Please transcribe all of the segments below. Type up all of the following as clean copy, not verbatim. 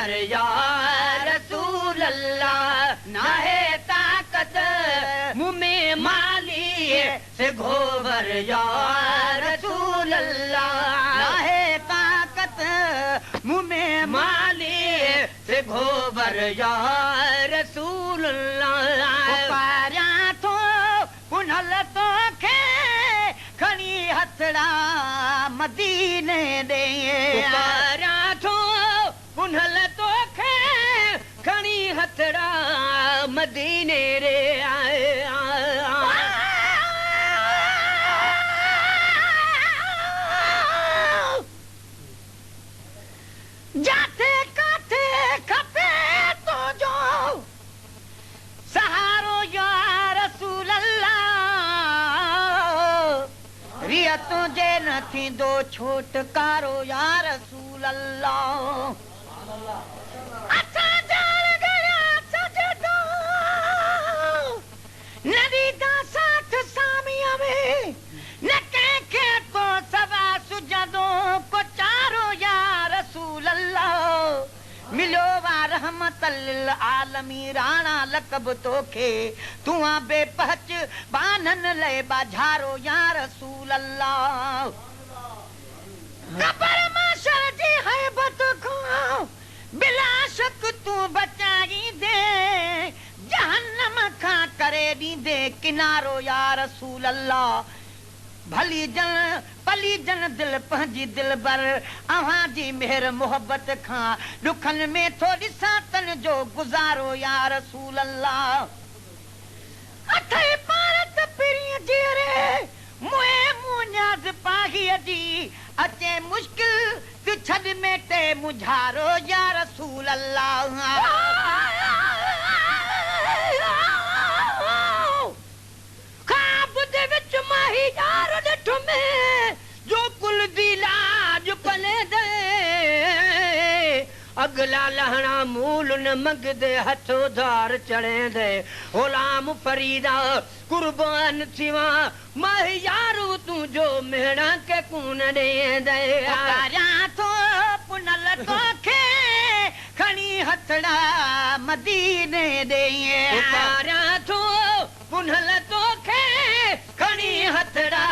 घोवर या रसूल अल्लाह ना है ताकत मुँह में माली से घोवर या रसूल अल्लाह ना है ताकत मुँह में माली से घोवर या रसूल अल्लाह पारा तो पुनल तो खे खणी हथड़ा मदीने दे पारा तो पुनल तो खे खणी हथड़ा मदीने रे जाते काते खपे तो जो सहारो या रसूल अल्लाह रिया तुझे न थींदो छोटकारो या रसूल अल्लाह अच्छा जान गया सजदो नदी दा साथ सामिया में न के तो सवा सुजदो को चारो या रसूल अल्लाह मिलो वा रहमत लिल आलमी राणा लकब तोखे तुआ बेपहच बानन ले बाजारो या रसूल अल्लाह कबर माशर जी हैबत को बिला शक तू बचाई दे जहन्नम खा करे दी दे किनारो या रसूल अल्लाह भली जन पली जन दिल पंजी दिल बर अहां जी मेहर मोहब्बत खां दुखन में थोड़ी सातन जो गुजारो या रसूल अल्लाह अथे पारत पिरी जेरे मुए मुन्याज पाही जी अचे मुश्किल तु छद में ते मुझारो या रसूल अल्लाह माही यार डठ में जो कुल दी लाज पले दे अगला लहना मूल न मंग दे हथो धार चढ़े दे गुलाम फरीदा कुर्बान थिवा माही यारू तू जो मेहना के कून दे दे तारा तो पुनल तो खे खणी हथड़ा मदीने दे तारा तो पुनल तो खे खणी हथड़ा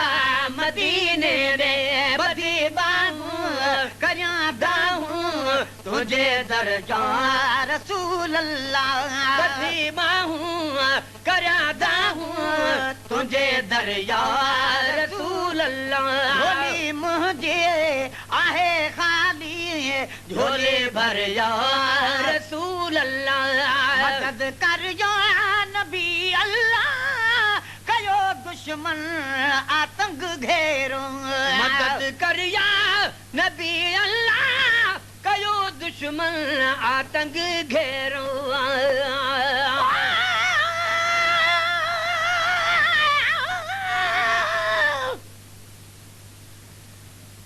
मदीने रे बदी बाहूं करिया दाहूं तुझे दरजा रसूल अल्लाह बदी बाहूं करिया दाहूं तुझे दरजा रसूल अल्लाह झोली मुझे आहे खाली झोले भर या रसूल अल्लाह मदद कर या नबी अल्लाह कयो दुश्मन आतंक घेरो मदद करिया नबी अल्लाह कयो दुश्मन आतंक घेरो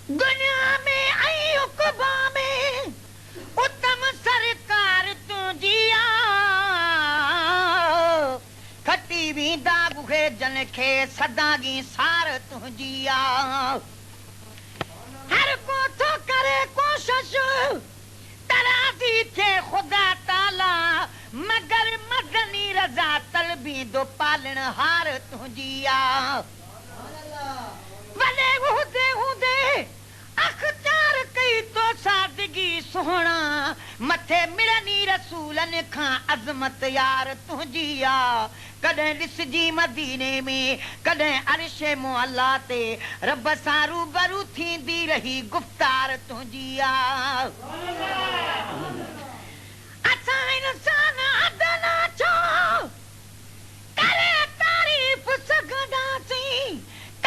दुनिया में आई उकबा में उत्तम सरकार तुझिया खटी भी दागुखे जन खे सदागी सार तुझिया हर को तो करे कोशिश तराजी थे खुदा ताला मगर मदनी रजा तलबी दो पालन हार तुझिया वले हुदे अख्तियार कई तो सादगी सोहना मथे मिलनी रसूलन खां अजमत यार तुझिया कदें ॾिसजी मदीने में कदें अर्शे मुअल्ला ते रब सां रूबरू थींदी रही गुफ्तार तुझिया असां इंसान अदना छो करे तारीफ़ सघंदासीं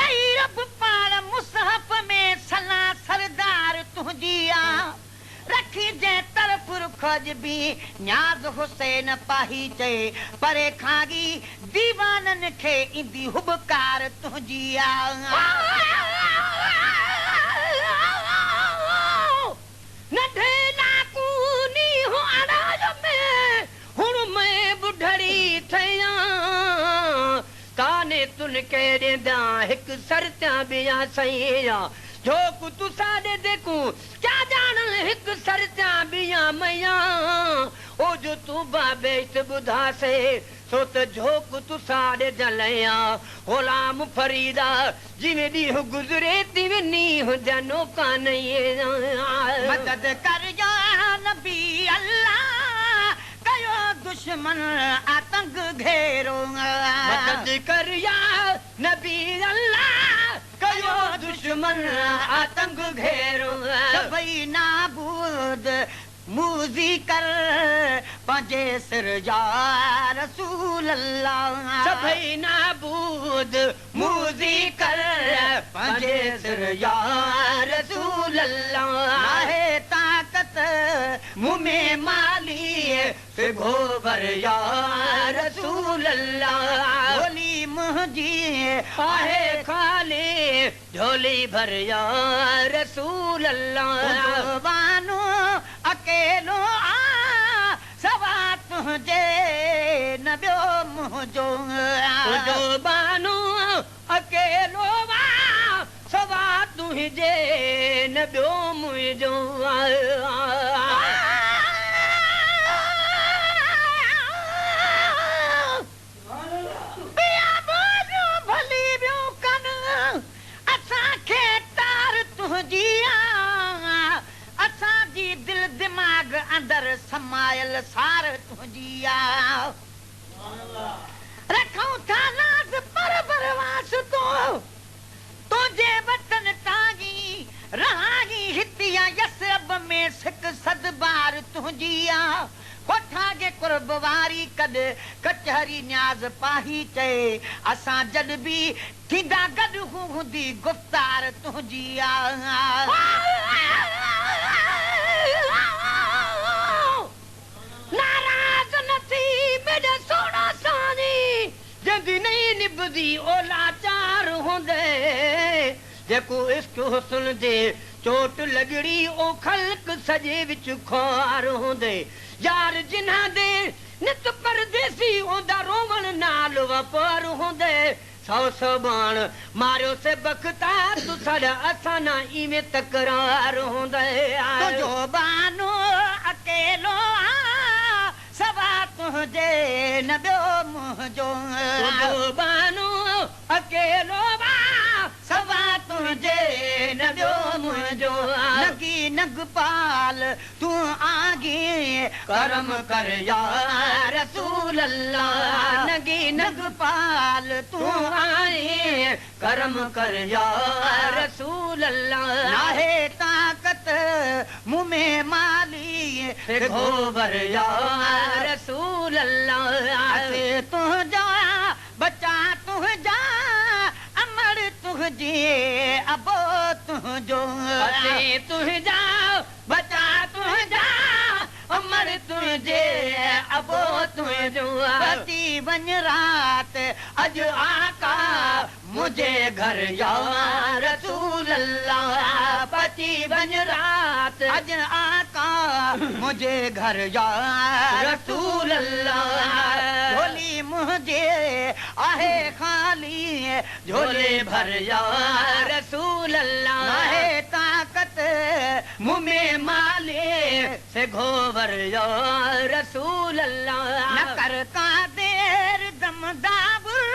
कई रब पाण मुसहफ में सला सरदार तुझिया रखी जे तरफ रुखज भी न्याज हुसैन पाही चे परे खागी दीवानन खे इंदी हुबकार तुझिया नढे नाकूनी हो अनाज में हुण मैं बुढ़ड़ी थया ताने तुन के देंदा एक सरत्या बिया सैया जो कुतु सादे देखूं क्या जान हिक सरचा बिया मैया ओ जो तू बाबेत बुधा से सो त झोक तू साड़े जलया गुलाम फरीदा जिवे ॾींहुं गुज़रे तिवे नींहुं जनो कान मदद कर या नबी अल्लाह कयो दुश्मन आतंक घेरो मदद कर या नबी अल्लाह कयो दुश्मन आतंक घेरो सभई नाबूद मूज़ी कर पंहिंजे सिर जा रसूल अल्लाह सभई नाबूद मूज़ी कर पंहिंजे सिर जा रसूल अल्लाह आहे ताकत मुँह में माली से गोबर या रसूल अल्लाह बोली मुंहिंजी आहे खाली झोली भर या रसूल अल्लाह बानो अकेलो आ सवा तुंहिंजे न ॿियो मुंहिंजो जो बानो अकेलो वा सवा तुंहिंजे न ॿियो मुंहिंजो भली ॿियो कन असांखे तार तुंहिंजी असांजी दिल दिमाग़ अंदर समायल सार तुंहिंजी रखूं था नाज़ पर बरवास तो तुंहिंजे वतन तागी रहागी हितिया यसरब में सिक सद बार तुंहिंजी कोठा के कुर्ब वारी कद कचहरी न्याज़ पाही चए असां जॾ बि थींदा गॾु हूंदी गुफ़्तार तुंहिंजी नाराज़ न थी मेरे सोना सानी जंदी नहीं निभदी ओ लाचार होंदे जेको इश्क हुस्न दे चोट लगड़ी ओ खल्क सजे विच खार होंदे यार जिन्हा दे नित परदेसी ओंदा रोवण नाल वपार होंदे सौ बाण मारियो से बखता तू सड़ असां ना इवें तकरार होंदे तुंहिंजो बानो अकेलो सवा तुंहिंजे न ॿियो मुंहिंजो बानो अकेलो बा सवा तुंहिंजे न ॿियो मुंहिंजो नगी नगपाल तूं आगे करम कर या रसूल अल्लाह नगी नगपाल तूं आए करम कर या रसूल अल्लाह नाहे ताकत मुँह में माली गोबर या रसूल अल्लाह से तुंहिंजा बचा तुंहिंजा अमर तुंहिंजे अबो तुंहिंजो असे तुंहिंजा बचा तुंहिंजा अमर तुंहिंजे अबो तुंहिंजो बची वञ रात अॼु आका मुझे घर या रसूल अल्लाह बची वञ रात अज आका मुझे घर जा रसूल अल्लाह झोली मुझे आहे खाली झोले भर या रसूल अल्लाह नाहे ताकत मुँह में माले से गोबर या रसूल अल्लाह न कर का देर दमदाबुर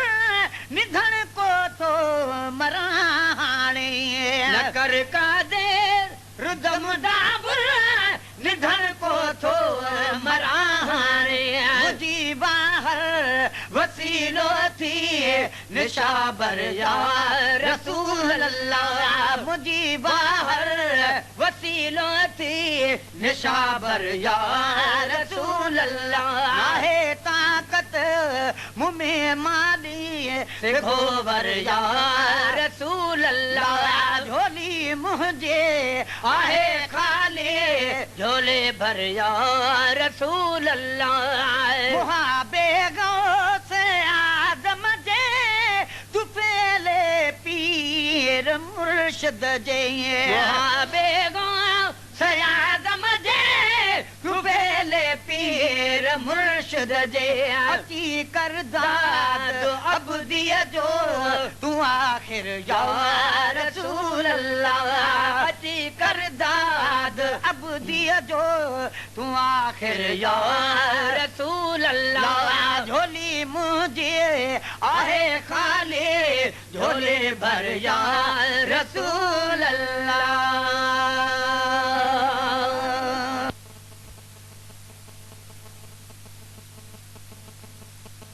निधन को तो मराणे न कर का देर रुदम दाबुर निधन को तो मराणे मुझी बाहर वसीलो थी निशाबर या रसूल अल्लाह मुझी बाहर बाहर वसीलो थी निशाबर या रसूल अल्लाह आहे ताकत मुँह में माली गोबर या रसूल अल्लाह झोली मुझे आहे खाली झोले भर या रसूल अल्लाह मुहाबेगो से आदम जे तू पहले पीर मुर्शद जे बेगो सयादम जे तू पहले पीर मुर्शद जे अची करदाद अबदी दिया जो तू आखिर या रसूल अल्लाह अची कर दाद अब दिया जो तू आखिर या रसूल अल्लाह झोली मुझे आहे खाली झोले भर या रसूल